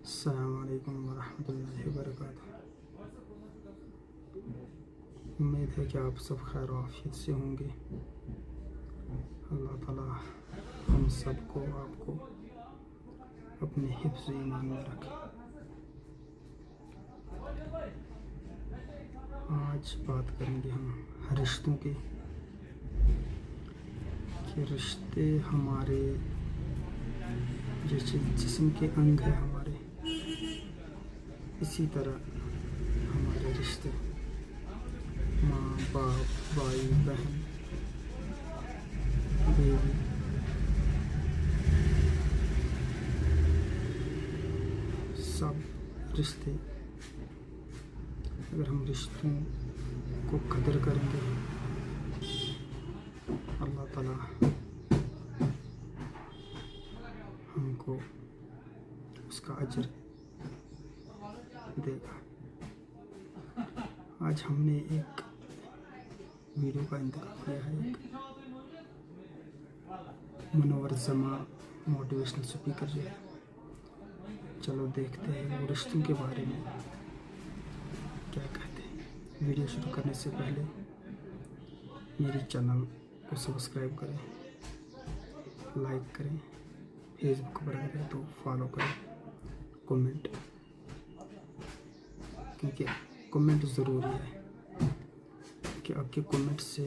अस्सलाम वालेकुम वरहमतुल्लाहि वबरकातुहू। उम्मीद है कि आप सब खैर आफियत से होंगे। अल्लाह ताला हम सबको आपको अपने हिफ्ज़ ईमान में रखे। आज बात करेंगे हम रिश्तों की, कि रिश्ते हमारे जैसे जिस्म के अंग है हमारे, इसी तरह हमारे रिश्ते माँ बाप, भाई बहन, बीवी, सब रिश्ते, अगर हम रिश्तों को कदर करेंगे अल्लाह ताला हमको उसका अजर देगा। आज हमने एक वीडियो का इंतखाब किया है, एक मुनव्वर जमा मोटिवेशनल स्पीकर जो है। चलो देखते हैं वो रिश्तों के बारे में क्या कहते हैं। वीडियो शुरू करने से पहले मेरे चैनल को सब्सक्राइब करें, लाइक करें, फेसबुक पर करें तो फॉलो करें, कमेंट, क्योंकि कमेंट ज़रूरी है कि आपके कमेंट से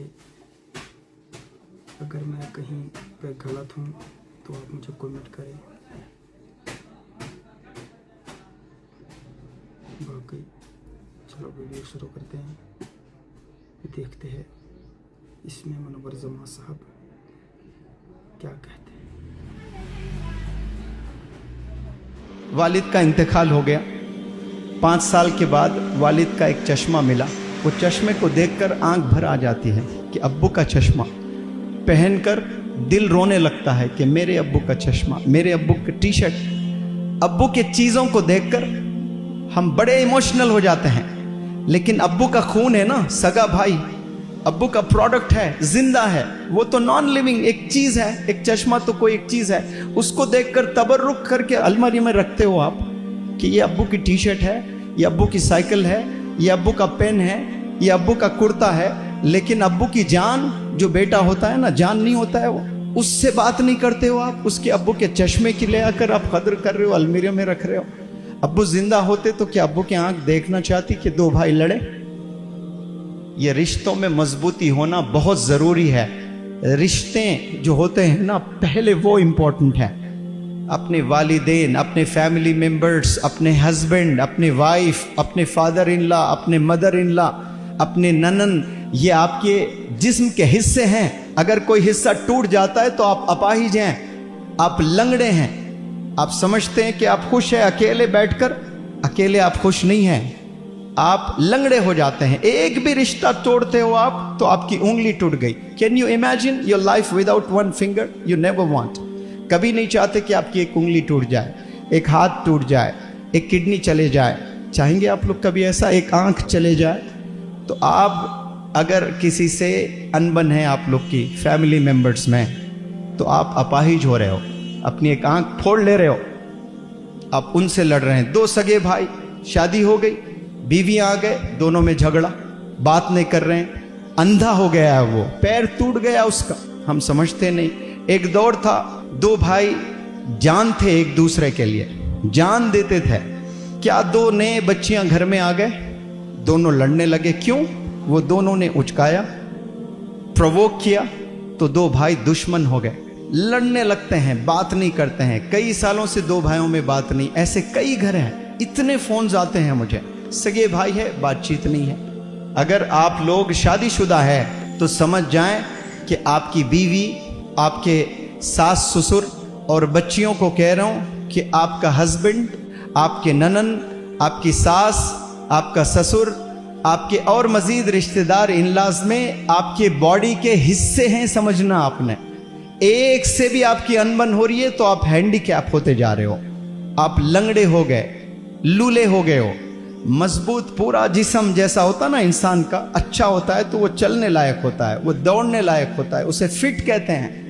अगर मैं कहीं पे गलत हूँ तो आप मुझे कमेंट करें। बाकी चलो वीडियो शुरू करते हैं, देखते हैं इसमें मुनव्वर जमा साहब क्या कहते हैं। वालिद का इंतकाल हो गया। 5 साल के बाद वालिद का एक चश्मा मिला। वो चश्मे को देखकर आंख भर आ जाती है कि अब्बू का चश्मा पहनकर दिल रोने लगता है कि मेरे अब्बू का चश्मा, मेरे अब्बू की टी शर्ट। अब्बू के चीज़ों को देखकर हम बड़े इमोशनल हो जाते हैं, लेकिन अब्बू का खून है ना, सगा भाई, अब्बू का प्रोडक्ट है, जिंदा है, वो तो नॉन लिविंग एक चीज़ है। एक चश्मा तो कोई एक चीज़ है, उसको देखकर तबर्रुक करके अलमारी में रखते हो आप कि ये अब्बू की टी शर्ट है, ये अब्बू की साइकिल है, ये अब्बू का पेन है, ये अब्बू का कुर्ता है। लेकिन अब्बू की जान, जो बेटा होता है ना, जान नहीं होता है वो, उससे बात नहीं करते हो आप। उसके अब्बू के चश्मे की ले आकर आप कदर कर रहे हो, अलमीरे में रख रहे हो। अब्बू जिंदा होते तो क्या अब्बू की आंख देखना चाहती कि 2 भाई लड़े? ये रिश्तों में मजबूती होना बहुत ज़रूरी है। रिश्ते जो होते हैं ना, पहले वो इम्पोर्टेंट है। अपने वालिदैन, अपने फैमिली मेंबर्स, अपने हस्बैंड, अपने वाइफ, अपने फादर इन लॉ, अपने मदर इन लॉ, अपने ननन, ये आपके जिस्म के हिस्से हैं। अगर कोई हिस्सा टूट जाता है तो आप अपाहिज हैं, आप लंगड़े हैं। आप समझते हैं कि आप खुश हैं अकेले बैठकर, अकेले आप खुश नहीं हैं, आप लंगड़े हो जाते हैं। एक भी रिश्ता तोड़ते हो आप तो आपकी उंगली टूट गई। Can you imagine your life without 1 finger? You never want. कभी नहीं चाहते कि आपकी एक उंगली टूट जाए, एक हाथ टूट जाए, एक किडनी चले जाए। चाहेंगे आप लोग कभी ऐसा, एक आंख चले जाए? तो आप अगर किसी से अनबन है आप लोग की फैमिली मेंबर्स में, तो आप अपाहिज हो रहे हो, अपनी एक आंख फोड़ ले रहे हो, आप उनसे लड़ रहे हैं। 2 सगे भाई, शादी हो गई, बीवी आ गए, दोनों में झगड़ा, बात नहीं कर रहे हैं, अंधा हो गया है वो, पैर टूट गया उसका, हम समझते नहीं। एक दौर था, 2 भाई जान थे एक दूसरे के लिए, जान देते थे। क्या 2 नए बच्चियां घर में आ गए, दोनों लड़ने लगे। क्यों? वो दोनों ने उचकाया, प्रोवोक किया, तो 2 भाई दुश्मन हो गए, लड़ने लगते हैं, बात नहीं करते हैं। कई सालों से 2 भाइयों में बात नहीं। ऐसे कई घर हैं, इतने फोन्स आते हैं मुझे, सगे भाई है, बातचीत नहीं है। अगर आप लोग शादीशुदा है तो समझ जाएं कि आपकी बीवी, आपके सास ससुर और बच्चियों को कह रहा हूं कि आपका हस्बैंड, आपके ननन, आपकी सास, आपका ससुर, आपके और मजीद रिश्तेदार इन-लॉज में आपके बॉडी के हिस्से हैं। समझना आपने, एक से भी आपकी अनबन हो रही है तो आप हैंडीकैप होते जा रहे हो, आप लंगड़े हो गए, लूले हो गए हो। मजबूत पूरा जिस्म जैसा होता ना इंसान का, अच्छा होता है तो वो चलने लायक होता है, वो दौड़ने लायक होता है, उसे फिट कहते हैं।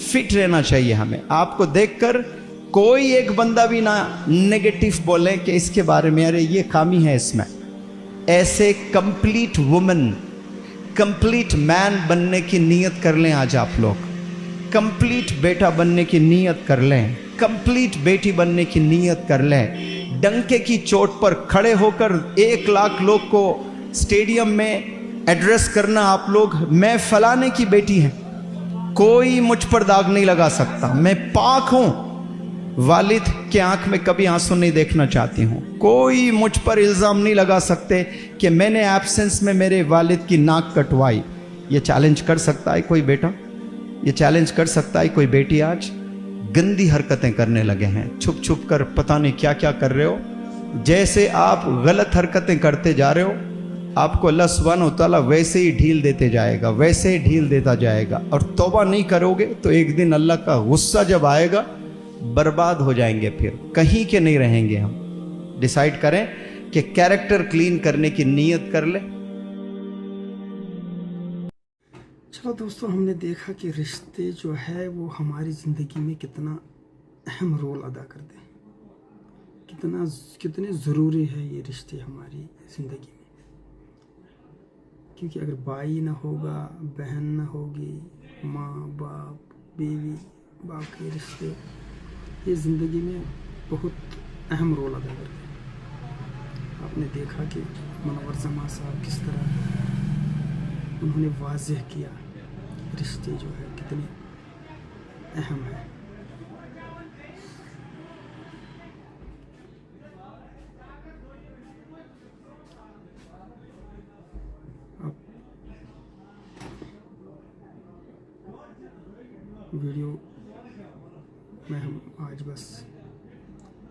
फिट रहना चाहिए हमें। आपको देखकर कोई एक बंदा भी ना नेगेटिव बोले कि इसके बारे में अरे ये खामी है इसमें। ऐसे कंप्लीट वुमन, कंप्लीट मैन बनने की नीयत कर लें आज आप लोग। कंप्लीट बेटा बनने की नीयत कर लें, कंप्लीट बेटी बनने की नीयत कर लें। डंके की चोट पर खड़े होकर 1 लाख लोग को स्टेडियम में एड्रेस करना आप लोग, मैं फलाने की बेटी है, कोई मुझ पर दाग नहीं लगा सकता, मैं पाक हूं, वालिद के आंख में कभी आंसू नहीं देखना चाहती हूं। कोई मुझ पर इल्ज़ाम नहीं लगा सकते कि मैंने एब्सेंस में मेरे वालिद की नाक कटवाई। ये चैलेंज कर सकता है कोई बेटा? ये चैलेंज कर सकता है कोई बेटी? आज गंदी हरकतें करने लगे हैं, छुप छुप कर पता नहीं क्या क्या कर रहे हो। जैसे आप गलत हरकतें करते जा रहे हो, आपको अल्लाह सुब्हानहू व तआला वैसे ही ढील देते जाएगा, वैसे ही ढील देता जाएगा। और तौबा नहीं करोगे तो एक दिन अल्लाह का गुस्सा जब आएगा, बर्बाद हो जाएंगे, फिर कहीं के नहीं रहेंगे हम। डिसाइड करें कि कैरेक्टर क्लीन करने की नीयत कर ले। चलो दोस्तों, हमने देखा कि रिश्ते जो है वो हमारी ज़िंदगी में कितना अहम रोल अदा करते हैं, कितने ज़रूरी है ये रिश्ते हमारी ज़िंदगी में। क्योंकि अगर भाई ना होगा, बहन ना होगी, माँ बाप, बीवी, बाकी रिश्ते ये ज़िंदगी में बहुत अहम रोल अदा करते हैं। आपने देखा कि मुनव्वर जमां साहब किस तरह उन्होंने वाज़ेह किया रिश्ते जो है कितने अहम है। अब वीडियो में हम आज बस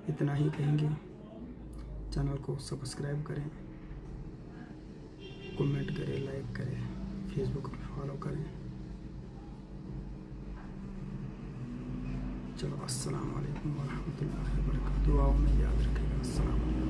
इतना ही कहेंगे। चैनल को सब्सक्राइब करें, कमेंट करें, लाइक करें, फेसबुक पर फॉलो करें। चलो, अस्सलाम वालेकुम व रहमतुल्लाहि व बरकातुहू। दुआओं में याद रखिएगा। अस्सलाम वालेकुम।